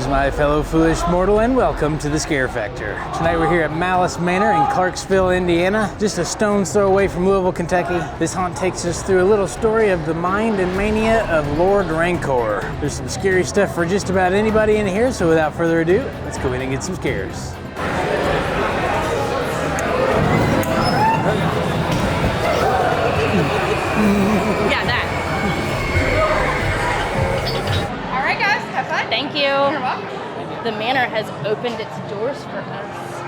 Greetings, my fellow foolish mortal, and welcome to the Scare Factor. Tonight we're here at Malice Manor in Clarksville, Indiana, just a stone's throw away from Louisville, Kentucky. This haunt takes us through a little story of the mind and mania of Lord Rancor. There's some scary stuff for just about anybody in here, so without further ado, let's go in and get some scares. Yeah, that. All right, guys, have fun. Thank you. You're welcome. The manor has opened its doors for us.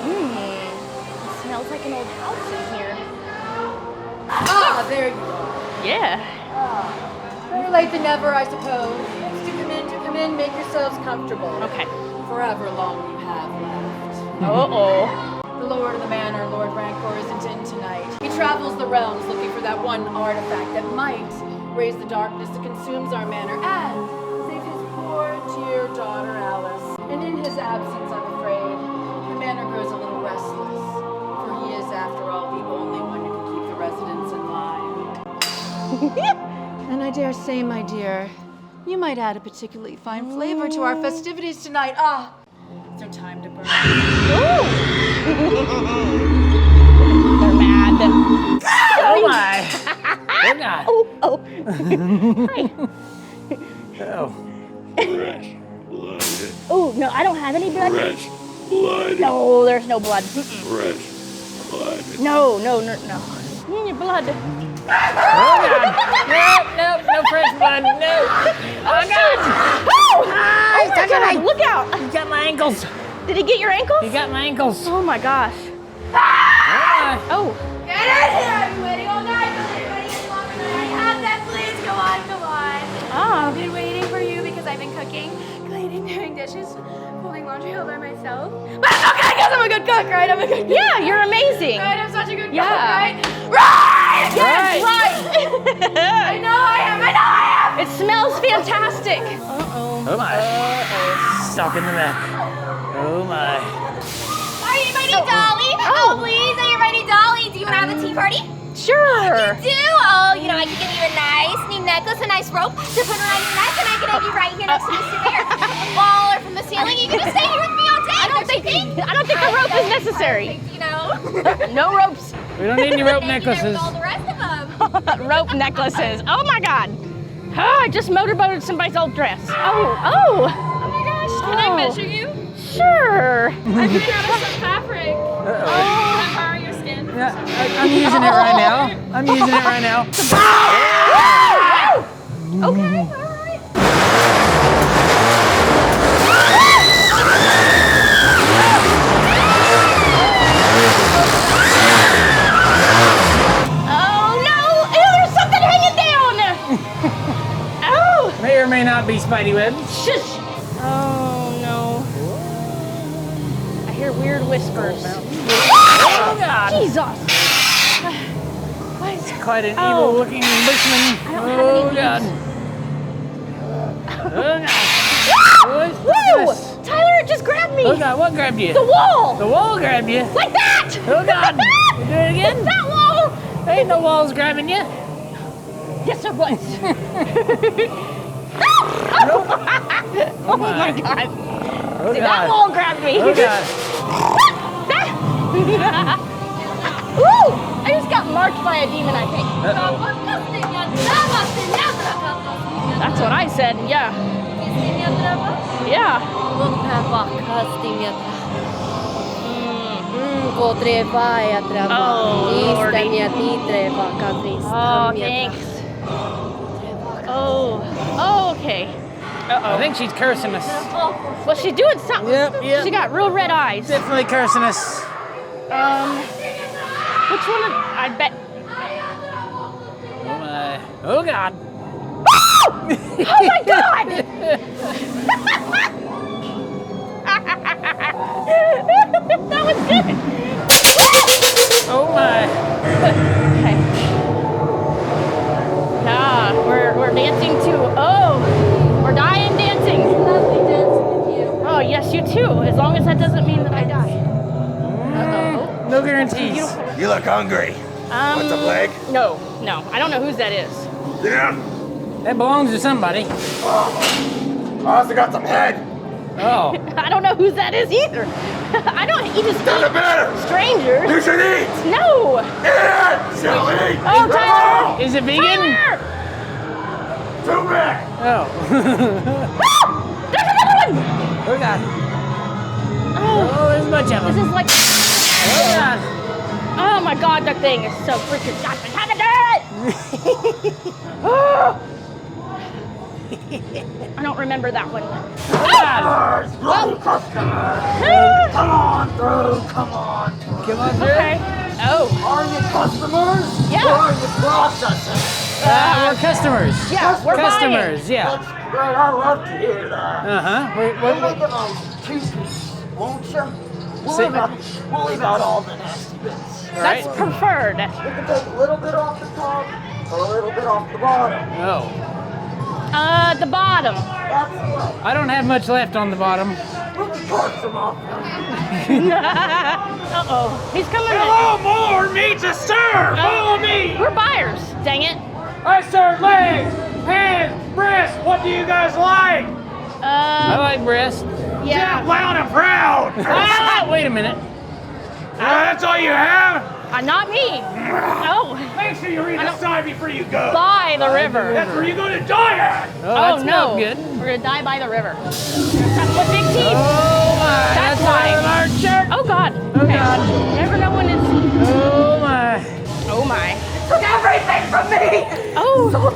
It smells like an old house in here. Ah, there you are. Yeah. Better late than never, I suppose. Do come in, make yourselves comfortable. Okay. For however long you have left. Uh-oh. The Lord of the Manor, Lord Rancor, isn't in tonight. He travels the realms looking for that one artifact that might raise the darkness that consumes our manor and save his poor, dear daughter Alice. And in his absence, I'm afraid, the manor grows a little restless. For he is, after all, the only one who can keep the residents in line. And I dare say, my dear, you might add a particularly fine flavor to our festivities tonight. Ah, it's our time to burn. They're mad. Oh my! Oh God! Oh. Hi. Oh. Fresh blood. Oh, no, I don't have any blood. Fresh blood. No, there's no blood. Fresh blood. No. Your blood. Oh God! No fresh blood, no! Oh God! Oh! Ah, Oh my God, look out! He got my ankles! Did he get your ankles? He got my ankles! Oh my gosh. Oh. Get in here! I've been waiting all night. Don't anybody get longer than I have that. Please, come on. Ah. I've been waiting for you because I've been cooking, cleaning, doing dishes, folding laundry all by myself. But it's okay because I'm a good cook, right? I'm a good cook. Yeah, you're amazing. Right? I'm such a good cook, Yeah. right? Right! Yes, right. I know I am. It smells fantastic. Uh-oh. Oh my! Stuck in the neck. Oh my! Are you ready, Dolly? Oh, please. Are you ready, Dolly? Do you want to have a tea party? Sure. Do? Oh, you know, I can give you a nice new necklace, a nice rope to put around your neck, and I can have you right here next to Mr. Bear. Wall or from the ceiling. You can just stay here with me all day. I don't think the rope is necessary. You know. No ropes. We don't need any rope Thank you there necklaces. with all the rest of them. Rope necklaces. Oh my God. Oh, I just motorboated somebody's old dress. Oh. Oh my gosh, can I measure you? Sure. I figured out some fabric. Uh-oh. Can I borrow your skin? Yeah, I'm using it right now. I'm using it right now. Okay, all right. Oh no. Ew, there's something hanging down. Oh. May or may not be Spidey webs. Shush. Oh no. I hear weird whispers. Oh God! Jesus. Quite an evil-looking bushman. Oh God! Oh God! What's Woo! this? Tyler, it just grabbed me. Oh God! What grabbed you? The wall. The wall grabbed you. Like that. Oh God! You do it again? It's that wall. There ain't no walls grabbing you. Yes, it was. Oh my God. Oh See, God! that wall grabbed me. Oh God! Ooh! I just got marked by a demon, I think. Uh-oh. That's what I said, yeah. Yeah. Oh, Lordy. Oh, thanks. Oh, okay. I think she's cursing us. Well, she's doing something. Yep. She got real red eyes. Definitely cursing us. Which one? I bet. Oh my! Oh God! Oh my God! That was good. Oh my! Okay. Yeah, we're dancing to. Oh, we're dying dancing. Oh yes, you too. As long as that doesn't mean that I die. Uh-oh. No guarantees. You look hungry. Want some leg? No, I don't know whose that is. Yeah. That belongs to somebody. I also got some head. Oh. I don't know whose that is either. I don't eat just Doesn't matter. strangers. You should eat. No. Eat it, silly. Oh, Tyler. Is it vegan? Tyler! Too big. Oh. There's another one. Oh God. Oh, Oh, there's a bunch of this them. is like. Oh God. Oh my God, that thing is so freaking goddamn I don't remember that one. Customers, bloody customers. Come on through. Come on. Come on, through. Okay. Oh. Are you customers? Yeah. Or are you processors? We're customers. Yeah, we're Customers, buying. yeah. That's great. I love to hear that. Uh-huh. We'll make a nice two-piece, won't you? We'll leave out all the nasty bits. That's preferred. We can take a little bit off the top or a little bit off the bottom. Oh. The bottom. That's right. I don't have much left on the bottom. We can cut some off. Uh-oh. He's coming in. Hello, more meat to serve. Follow me. We're buyers. Dang it. I serve legs, hands, breasts. What do you guys like? I like breast. Yeah. Loud and proud. Ah, wait a minute. That's all you have? Not me. Oh. Make sure you read the sign before you go. By the river. That's where you're going to die at. Oh, Oh that's no. not good. We're gonna die by the river. That's what big teeth. Oh my. That's why. why. Large shirt. Oh God. Oh, Okay. God. Never know when it's. Oh my. Oh my. Took everything from me. Oh. Salt.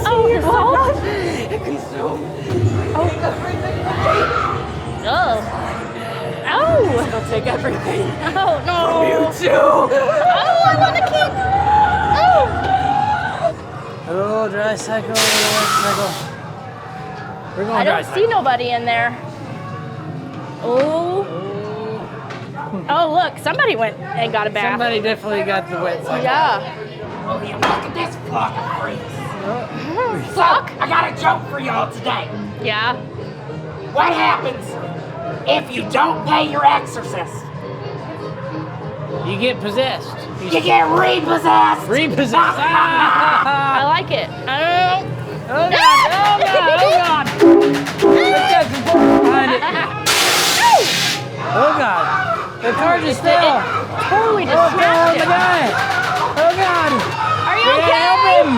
Oh, the salt. Take everything from me. Oh. Oh. I'll take everything. Oh no. You too. Oh, I want to keep. Oh. Oh, dry cycle. Dry cycle. We're going I dry don't cycle. see nobody in there. Oh. Oh look, somebody went and got a bath. Somebody definitely got the wet cycle. Yeah. Oh, you look at this flock of freaks. Fuck. I got a joke for y'all today. Yeah. What happens if you don't pay your exorcist? You get possessed. You get repossessed. Repossessed. I Ah! like it. Oh God! Oh God! Oh God! Let's get some force behind it. Oh God! The car just fell. Totally just Oh, fell smashed on the it. guy. Oh God! Are you We gotta help okay? him.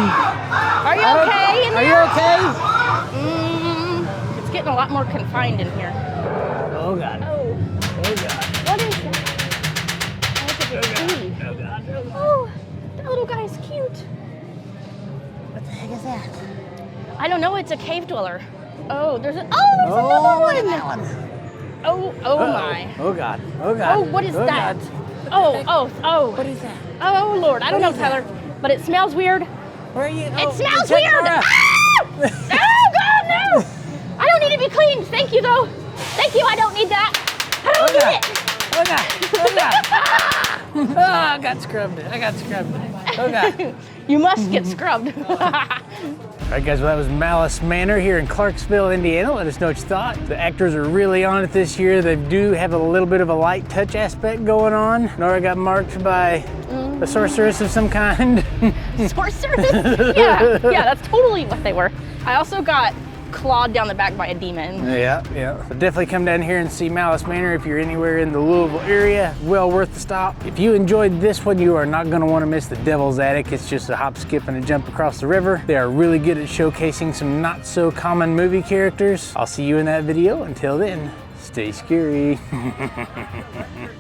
Are you okay in Are there? you okay? It's getting a lot more confined in here. Oh God! Oh. Oh God! What is that? Look at this tree. Oh God! Oh, that little guy is cute. What the heck is that? I don't know. It's a cave dweller. Oh, there's another one. Oh my. Oh God! Oh God! Oh, what is Oh, that? God. Oh. What is that? Oh Lord, I don't know, What is that? Tyler, but it smells weird. Where are you? It smells weird. Ah! Oh God, no! I don't need to be cleaned. Thank you, though. Thank you. I don't need that. I don't need it. Oh God! Oh God! Oh, I got scrubbed. Oh God! You must get scrubbed. All right, guys, well, that was Malice Manor here in Clarksville, Indiana. Let us know what you thought. The actors are really on it this year. They do have a little bit of a light touch aspect going on. Nora got marked by a sorceress of some kind. Sorceress? Yeah, that's totally what they were. I also got clawed down the back by a demon. Yeah. So definitely come down here and see Malice Manor if you're anywhere in the Louisville area. Well worth the stop. If you enjoyed this one, you are not going to want to miss the Devil's Attic. It's just a hop, skip, and a jump across the river. They are really good at showcasing some not so common movie characters. I'll see you in that video. Until then, stay scary.